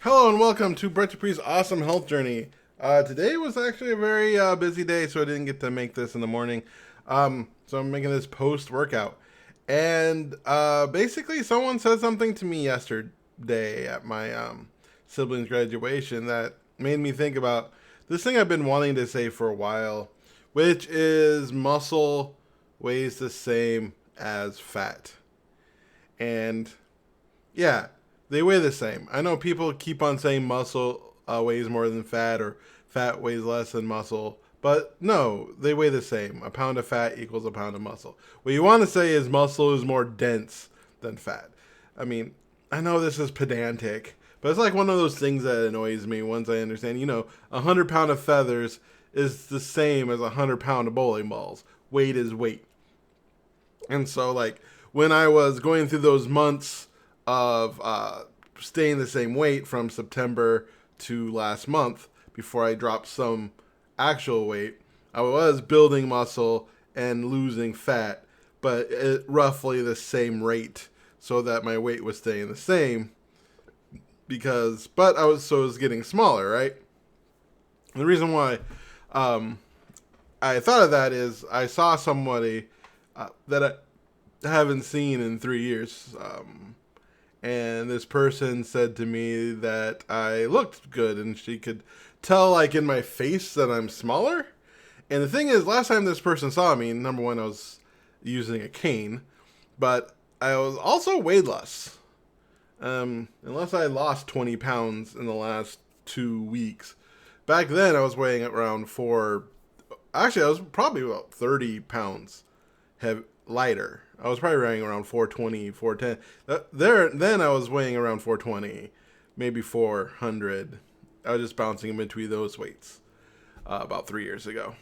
Hello and welcome to Brett Dupree's Awesome Health Journey. Today was actually a very busy day, so I didn't get to make this in the morning. So I'm making this post workout. And basically, someone said something to me yesterday at my sibling's graduation that made me think about this thing I've been wanting to say for a while, which is muscle weighs the same as fat. And yeah, they weigh the same. I know people keep on saying muscle weighs more than fat or fat weighs less than muscle, but no, they weigh the same. A pound of fat equals a pound of muscle. What you want to say is muscle is more dense than fat. I mean, I know this is pedantic, but it's like one of those things that annoys me once I understand. 100 pound of feathers is the same as 100 pound of bowling balls. Weight is weight. And so, like, when I was going through those months of staying the same weight from September to last month before I dropped some actual weight, I was building muscle and losing fat, but at roughly the same rate so that my weight was staying the same but I was getting smaller, right? And the reason why um, I thought of that is I saw somebody that I haven't seen in 3 years. And this person said to me that I looked good, and she could tell, like, in my face that I'm smaller. And the thing is, last time this person saw me, number one, I was using a cane, but I was also weighed less. Unless I lost 20 pounds in the last 2 weeks. Back then, I was weighing around four. Actually, I was probably about 30 pounds lighter. I was probably weighing around 420, 410. Then I was weighing around 420, maybe 400. I was just bouncing in between those weights about 3 years ago.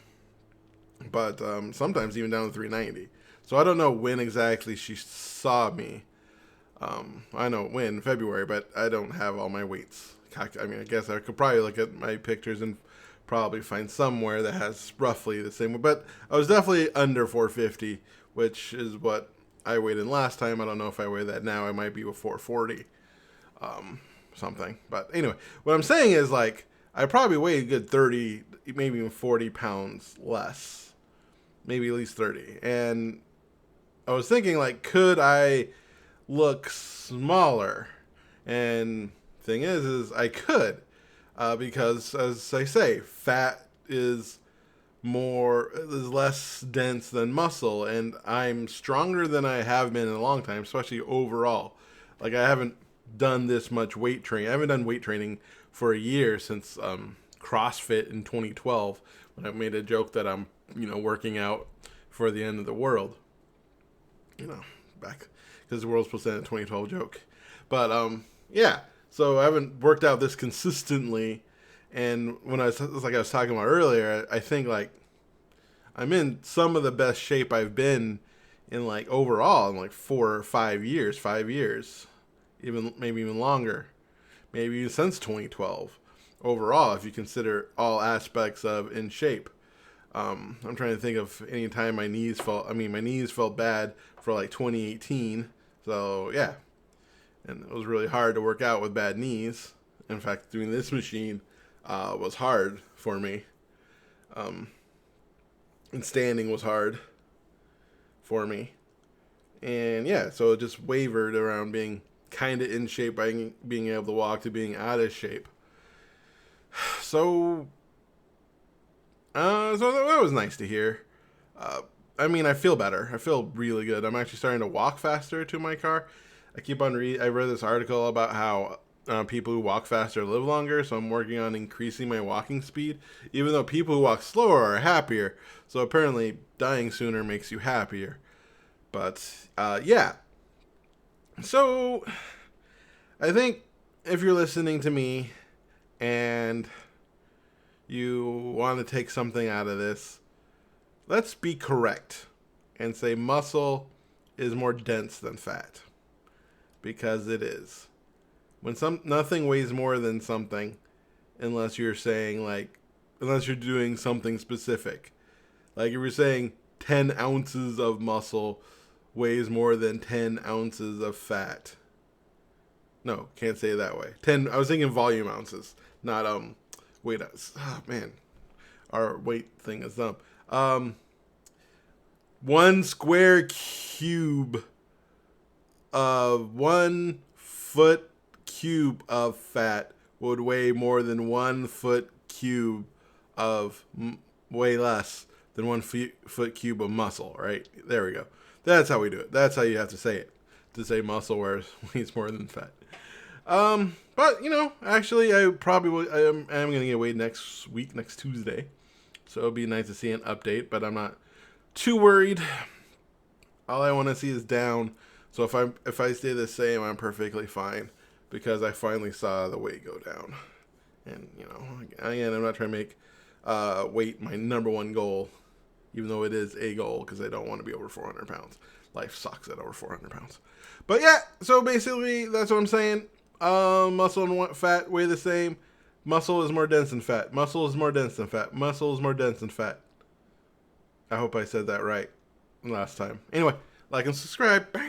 But sometimes even down to 390. So I don't know when exactly she saw me. I know when, February, but I don't have all my weights. I mean, I guess I could probably look at my pictures and probably find somewhere that has roughly the same. But I was definitely under 450, which is what I weighed in last time. I don't know if I weigh that now. I might be with 440 something. But anyway, what I'm saying is, like, I probably weighed a good 30, maybe even 40 pounds less. Maybe at least 30. And I was thinking, like, could I look smaller? And thing is I could. Because, as I say, fat is less dense than muscle, and I'm stronger than I have been in a long time, especially overall. Like, I haven't done this much weight training. I haven't done weight training for a year since CrossFit in 2012, when I made a joke that I'm working out for the end of the world. Back because the world's supposed to end in 2012 joke, but yeah. So I haven't worked out this consistently, and when like I was talking about earlier, I think, like, I'm in some of the best shape I've been in, like, overall in like 4 or 5 years, 5 years, even maybe even longer, maybe even since 2012. Overall, if you consider all aspects of in shape, I'm trying to think of any time my knees felt. I mean, my knees felt bad for like 2018. So yeah, and it was really hard to work out with bad knees. In fact, doing this machine was hard for me. Um, and standing was hard for me. And yeah, so it just wavered around being kind of in shape by being able to walk to being out of shape. So, so that was nice to hear. I mean, I feel better. I feel really good. I'm actually starting to walk faster to my car. I read this article about how people who walk faster live longer, so I'm working on increasing my walking speed, even though people who walk slower are happier. So apparently, dying sooner makes you happier. But yeah. So I think if you're listening to me and you want to take something out of this, let's be correct and say muscle is more dense than fat, because it is. When nothing weighs more than something, unless you're saying, like, unless you're doing something specific. Like, if you're saying 10 ounces of muscle weighs more than 10 ounces of fat, No, can't say it that way. 10. I was thinking volume ounces, not weight ounces. Oh man, our weight thing is dumb. 1 square cube of 1 foot cube of fat would weigh more than 1 foot cube of way less than 1 foot cube of muscle. Right there we go. That's how we do it. That's how you have to say it. To say muscle weighs more than fat. But actually, I probably will. I'm gonna get weighed next week, next Tuesday. So it'll be nice to see an update. But I'm not too worried. All I want to see is down. So if I stay the same, I'm perfectly fine because I finally saw the weight go down. And again, I'm not trying to make weight my number one goal, even though it is a goal because I don't want to be over 400 pounds. Life sucks at over 400 pounds. But yeah, so basically that's what I'm saying. Muscle and fat weigh the same. Muscle is more dense than fat. Muscle is more dense than fat. Muscle is more dense than fat. I hope I said that right last time. Anyway, like and subscribe. Bang.